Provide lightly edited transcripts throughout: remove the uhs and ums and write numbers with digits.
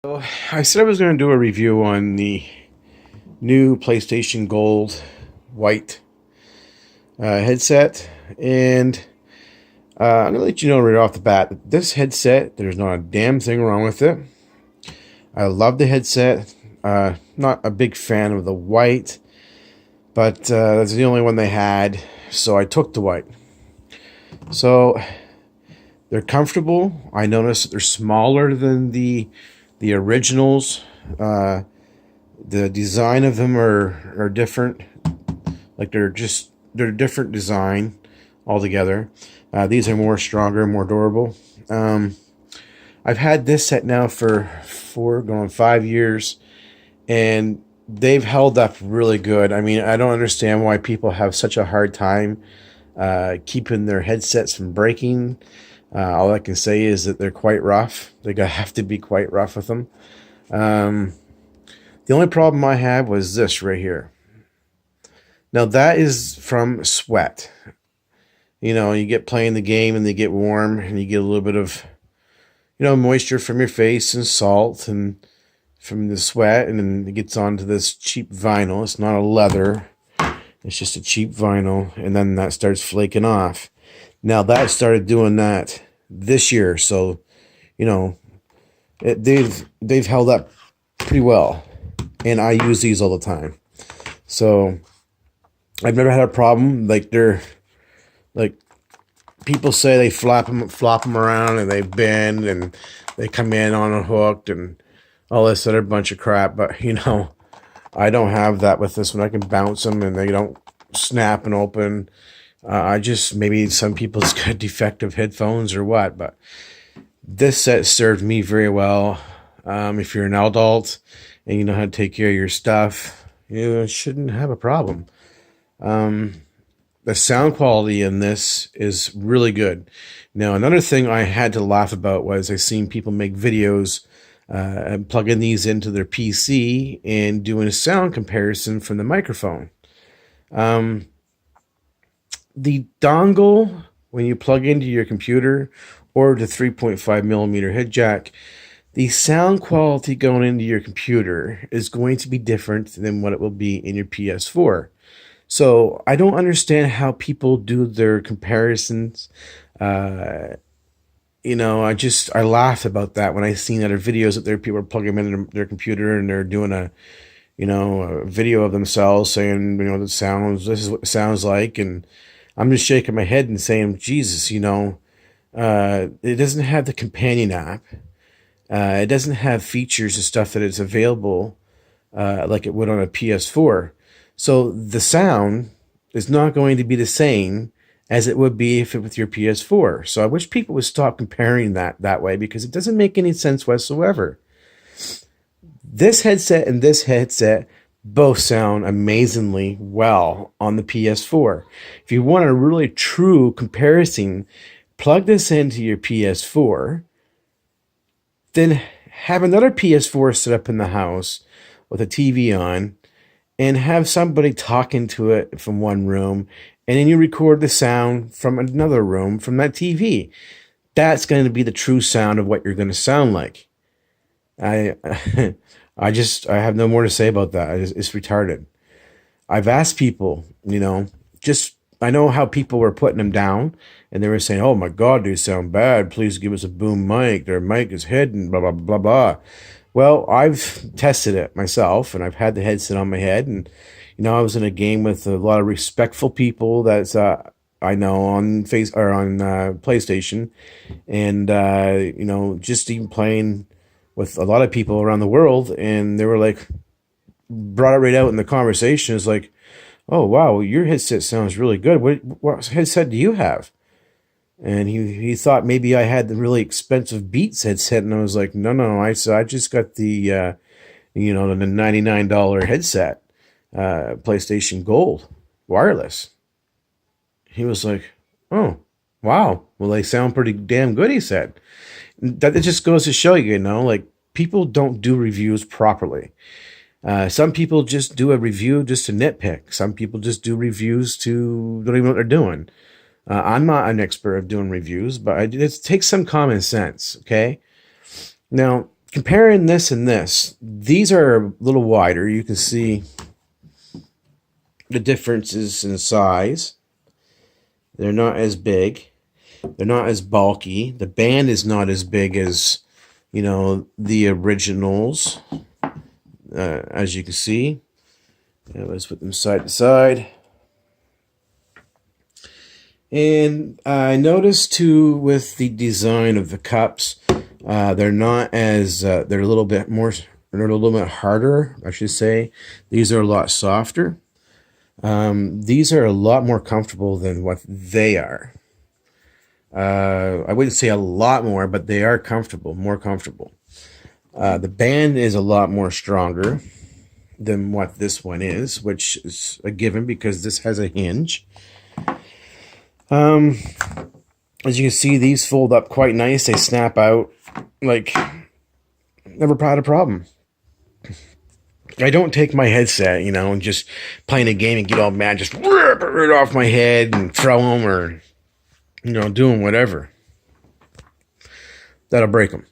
So I said I was going to do a review on the new PlayStation Gold white headset, and I'm going to let you know right off the bat that this headset, there's not a damn thing wrong with it. I love the headset. Not a big fan of the white, but that's the only one they had, so I took the white. So they're comfortable. I noticed that they're smaller than the originals. The design of them are different. Like they're different design altogether. These are more stronger, more durable. I've had this set now for 5 years, and they've held up really good. I mean, I don't understand why people have such a hard time keeping their headsets from breaking. All I can say is that they're quite rough. They have to be quite rough with them. The only problem I had was this right here. Now that is from sweat. You know, you get playing the game and they get warm and you get a little bit of, moisture from your face and salt and from the sweat, and then it gets onto this cheap vinyl. It's not a leather. It's just a cheap vinyl, and then that starts flaking off. Now that started doing that this year, so they've held up pretty well, and I use these all the time, so I've never had a problem. Like people say they flop them around and they bend and they come in on a hook and all this other bunch of crap, but I don't have that with this one. I can bounce them and they don't snap and open. I just, maybe some people's got defective headphones or what, but this set served me very well. If you're an adult and you know how to take care of your stuff, you shouldn't have a problem. The sound quality in this is really good. Now, another thing I had to laugh about was I seen people make videos plugging these into their PC and doing a sound comparison from the microphone. The dongle, when you plug into your computer or the 3.5 millimeter head jack, the sound quality going into your computer is going to be different than what it will be in your PS4. So I don't understand how people do their comparisons. I laugh about that when I seen other videos that there people are plugging them into their computer and they're doing a video of themselves saying, this is what it sounds like, and I'm just shaking my head and saying, Jesus, it doesn't have the companion app. It doesn't have features and stuff that is available like it would on a PS4. So the sound is not going to be the same as it would be if it with your PS4. So I wish people would stop comparing that way, because it doesn't make any sense whatsoever. This headset and this headset both sound amazingly well on the PS4. If you want a really true comparison, plug this into your PS4, then have another PS4 set up in the house with a TV on, and have somebody talking to it from one room, and then you record the sound from another room from that TV. That's going to be the true sound of what you're going to sound like. I have no more to say about that. It's retarded. I've asked people, I know how people were putting them down, and they were saying, "Oh my God, they sound bad. Please give us a boom mic. Their mic is hidden, blah, blah, blah, blah." Well, I've tested it myself, and I've had the headset on my head, and I was in a game with a lot of respectful people that's I know on PlayStation, and just even playing with a lot of people around the world, and they were like, brought it right out in the conversation. It's like, "Oh wow, your headset sounds really good. What headset do you have?" And he thought maybe I had the really expensive Beats headset, and I was like, no, I just got the the $99 headset, PlayStation Gold wireless. He was like, "Oh, wow. Well, they sound pretty damn good," he said. That it just goes to show you, like, people don't do reviews properly. Some people just do a review just to nitpick. Some people just do reviews to don't even know what they're doing. I'm not an expert of doing reviews, but it takes some common sense, okay? Now, comparing this and this, these are a little wider. You can see the differences in size. They're not as big. They're not as bulky. The band is not as big as, you know, the originals. As you can see, let's put them side to side. And I noticed too with the design of the cups, they're not as they're a little bit more, they're a little bit harder, I should say. These are a lot softer. These are a lot more comfortable than what they are. I wouldn't say a lot more, but they are comfortable, more comfortable. The band is a lot more stronger than what this one is, which is a given because this has a hinge. As you can see, these fold up quite nice. They snap out like never had a problem. I don't take my headset, you know, and just playing a game and get all mad, just rip it off my head and throw them or, you know, doing whatever. That'll break them.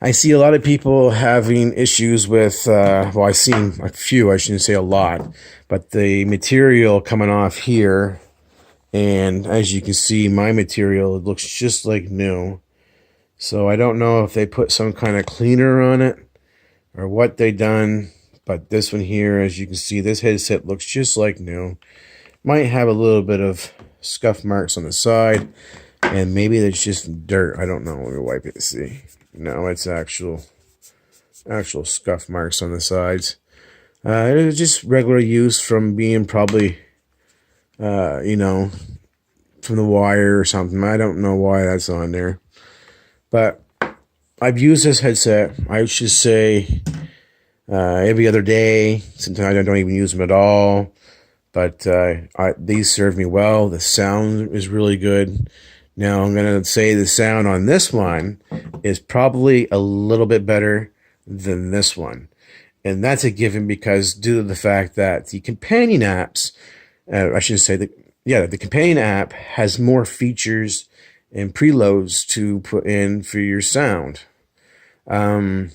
I see a lot of people having issues with, well, I've seen a few, I shouldn't say a lot, but the material coming off here. And as you can see, my material, it looks just like new. So I don't know if they put some kind of cleaner on it or what they done. But this one here, as you can see, this headset looks just like new. Might have a little bit of scuff marks on the side. And maybe there's just dirt. I don't know. Let me wipe it to see. No, it's actual scuff marks on the sides. It's just regular use from being probably, you know, from the wire or something. I don't know why that's on there. But I've used this headset, I should say, every other day. Sometimes I don't even use them at all. But these serve me well. The sound is really good. Now I'm going to say the sound on this one is probably a little bit better than this one. And that's a given because due to the fact that the companion apps, I should say the companion app has more features and preloads to put in for your sound. I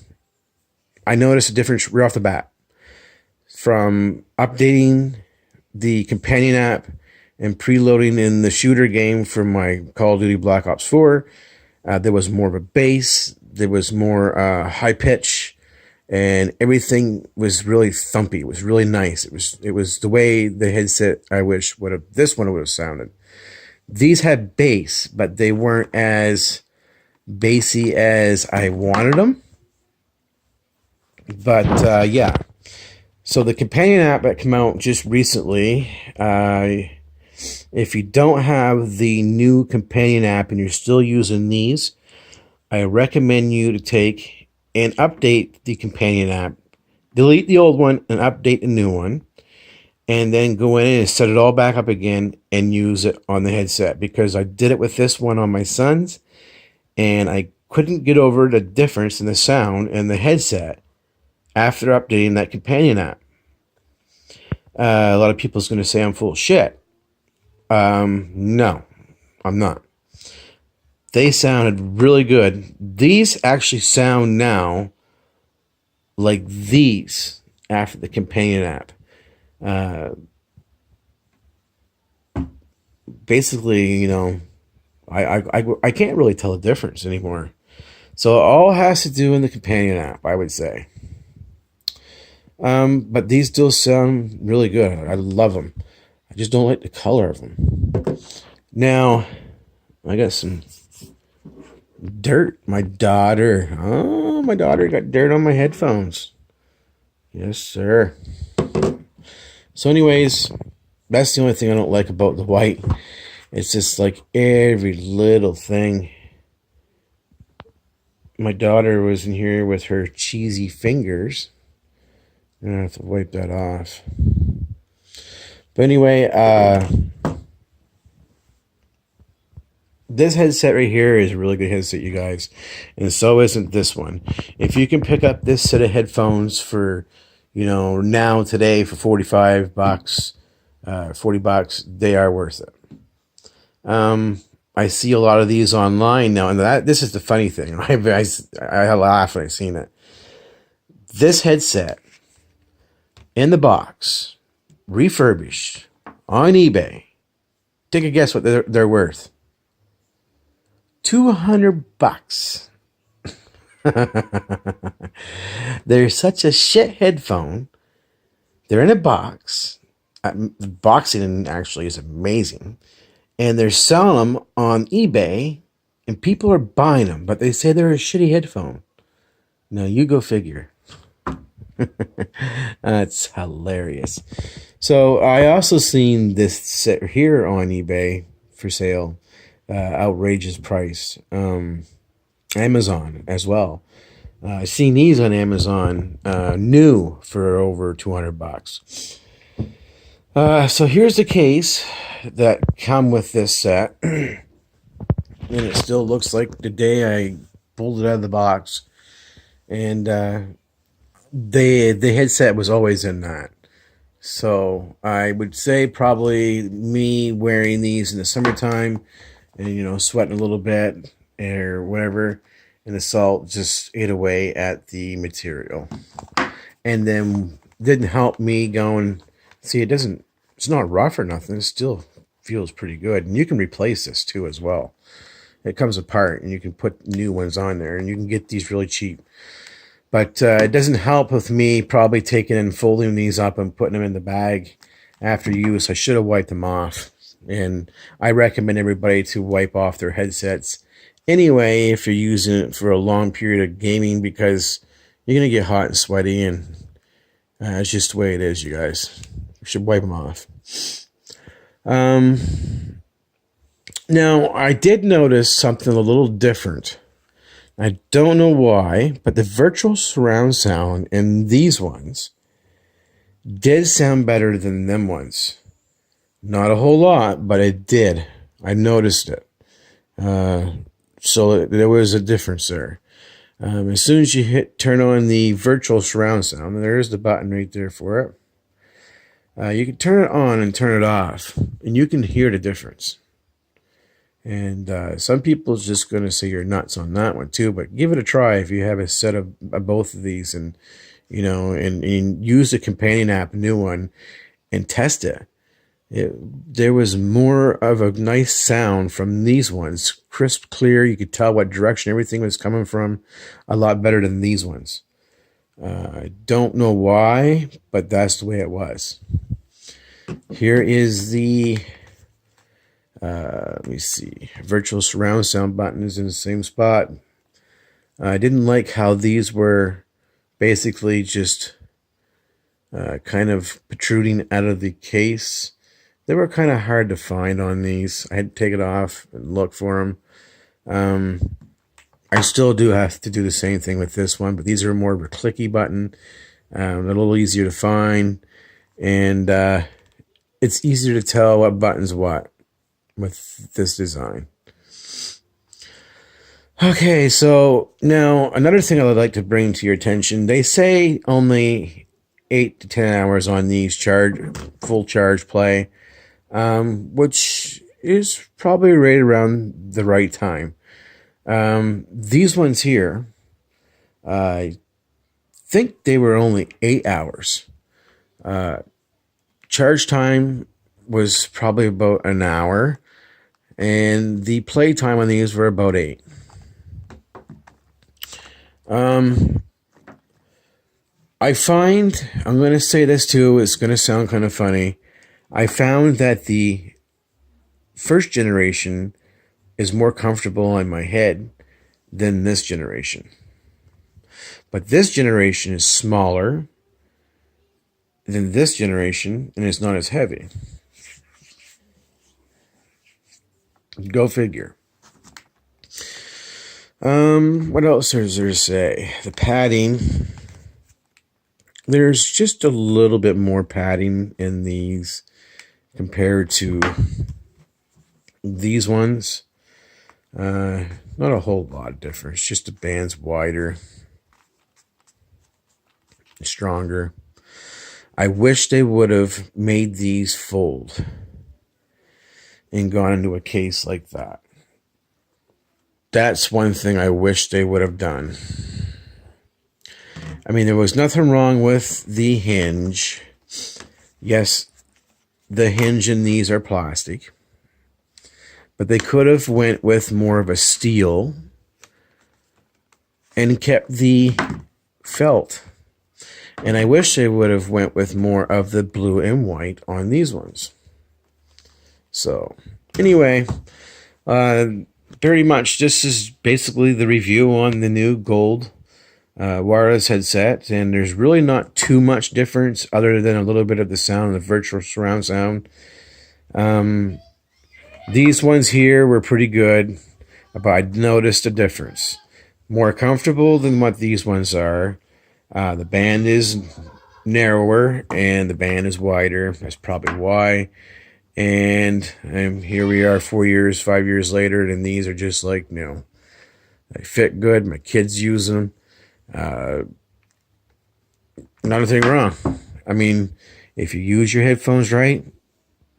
noticed a difference right off the bat from updating the companion app and preloading in the shooter game for my Call of Duty Black Ops 4. There was more of a bass. There was more high pitch. And everything was really thumpy. It was really nice. It was the way the headset I wish this one would have sounded. These had bass, but they weren't as bassy as I wanted them. But yeah. So the companion app that came out just recently, if you don't have the new companion app and you're still using these, I recommend you to take and update the companion app, delete the old one and update the new one, and then go in and set it all back up again and use it on the headset, because I did it with this one on my son's and I couldn't get over the difference in the sound and the headset after updating that companion app. A lot of people's going to say I'm full of shit. No, I'm not. They sounded really good. These actually sound now like these after the companion app. Basically, you know, I can't really tell the difference anymore. So it all has to do in the companion app, I would say. But these still sound really good. I love them. I just don't like the color of them. Now, I got some dirt. My daughter got dirt on my headphones. Yes, sir. So anyways, that's the only thing I don't like about the white. It's just like every little thing. My daughter was in here with her cheesy fingers. I'm gonna have to wipe that off. But anyway, this headset right here is a really good headset, you guys. And so isn't this one. If you can pick up this set of headphones for, you know, now, today, for $45, $40, they are worth it. I see a lot of these online now. And this is the funny thing. I laugh when I seen it. This headset in the box, refurbished on eBay. Take a guess what they're worth. $200. They're such a shit headphone. They're in a box. The boxing actually is amazing. And they're selling them on eBay, and people are buying them, but they say they're a shitty headphone. Now, you go figure. That's hilarious. So I also seen this set here on eBay for sale. Outrageous price. Amazon as well. I've seen these on Amazon new for over $200. So here's the case that come with this set. And it still looks like the day I pulled it out of the box. And the headset was always in that. So I would say probably me wearing these in the summertime and, sweating a little bit or whatever, and the salt just ate away at the material. And then didn't help me going, see, it's not rough or nothing. It still feels pretty good. And you can replace this too as well. It comes apart and you can put new ones on there, and you can get these really cheap. But it doesn't help with me probably taking and folding these up and putting them in the bag after use. I should have wiped them off. And I recommend everybody to wipe off their headsets anyway if you're using it for a long period of gaming, because you're going to get hot and sweaty, and it's just the way it is, you guys. You should wipe them off. Now, I did notice something a little different. I don't know why, but the virtual surround sound in these ones did sound better than them ones. Not a whole lot, but it did. I noticed it. So there was a difference there. As soon as you turn on the virtual surround sound, and there's the button right there for it. You can turn it on and turn it off, and you can hear the difference. And some people's just going to say you're nuts on that one too, but give it a try if you have a set of both of these, and and use the companion app, new one, and test it. There was more of a nice sound from these ones, crisp, clear. You could tell what direction everything was coming from, a lot better than these ones. I don't know why, but that's the way it was. Here is the let me see. Virtual surround sound button is in the same spot. I didn't like how these were basically just kind of protruding out of the case. They were kind of hard to find on these. I had to take it off and look for them. I still do have to do the same thing with this one, but these are more of a clicky button. They're a little easier to find, and it's easier to tell what button's what with this design. Okay, so now another thing I would like to bring to your attention. They say only 8 to 10 hours on these full charge play, which is probably right around the right time. These ones here, I think they were only 8 hours. Charge time was probably about an hour, and the play time on these were about 8. I find, I'm going to say this too, it's going to sound kind of funny. I found that the first generation is more comfortable on my head than this generation. But this generation is smaller than this generation, and it's not as heavy. Go figure. What else is there to say? The padding. There's just a little bit more padding in these compared to these ones. Not a whole lot of difference. Just the band's wider, stronger. I wish they would have made these fold and gone into a case like that. That's one thing I wish they would have done. I mean, there was nothing wrong with the hinge. Yes, the hinge in these are plastic, but they could have went with more of a steel and kept the felt. And I wish they would have went with more of the blue and white on these ones. So anyway, pretty much this is basically the review on the new gold wireless headset, and there's really not too much difference other than a little bit of the sound, the virtual surround sound. These ones here were pretty good, but I noticed a difference. More comfortable than what these ones are. The band is narrower and the band is wider. That's probably why. And here we are 4 years, 5 years later, and these are just like, they fit good. My kids use them. Not a thing wrong. I mean, if you use your headphones right,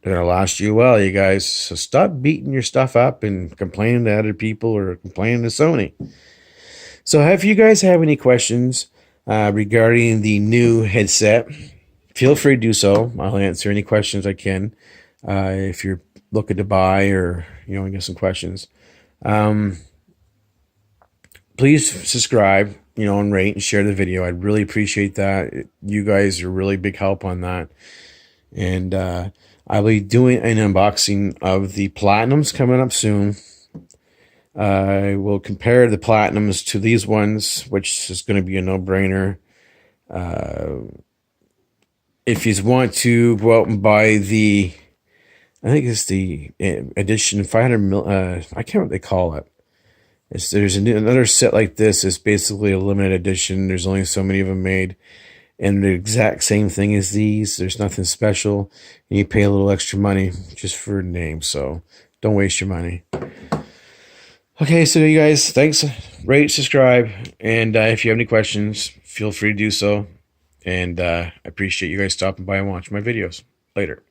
they're going to last you well, you guys. So stop beating your stuff up and complaining to other people or complaining to Sony. So if you guys have any questions regarding the new headset, feel free to do so. I'll answer any questions I can. If you're looking to buy or, get some questions. Please subscribe, and rate and share the video. I'd really appreciate that. You guys are really big help on that. And I'll be doing an unboxing of the Platinums coming up soon. I will compare the Platinums to these ones, which is going to be a no-brainer. If you want to go out and buy the, I think it's the edition 500 mil, I can't remember what they call it. There's another set like this. It's basically a limited edition. There's only so many of them made. And the exact same thing as these. There's nothing special. And you pay a little extra money just for a name. So don't waste your money. Okay, so you guys, thanks. Rate, subscribe. And if you have any questions, feel free to do so. And I appreciate you guys stopping by and watching my videos. Later.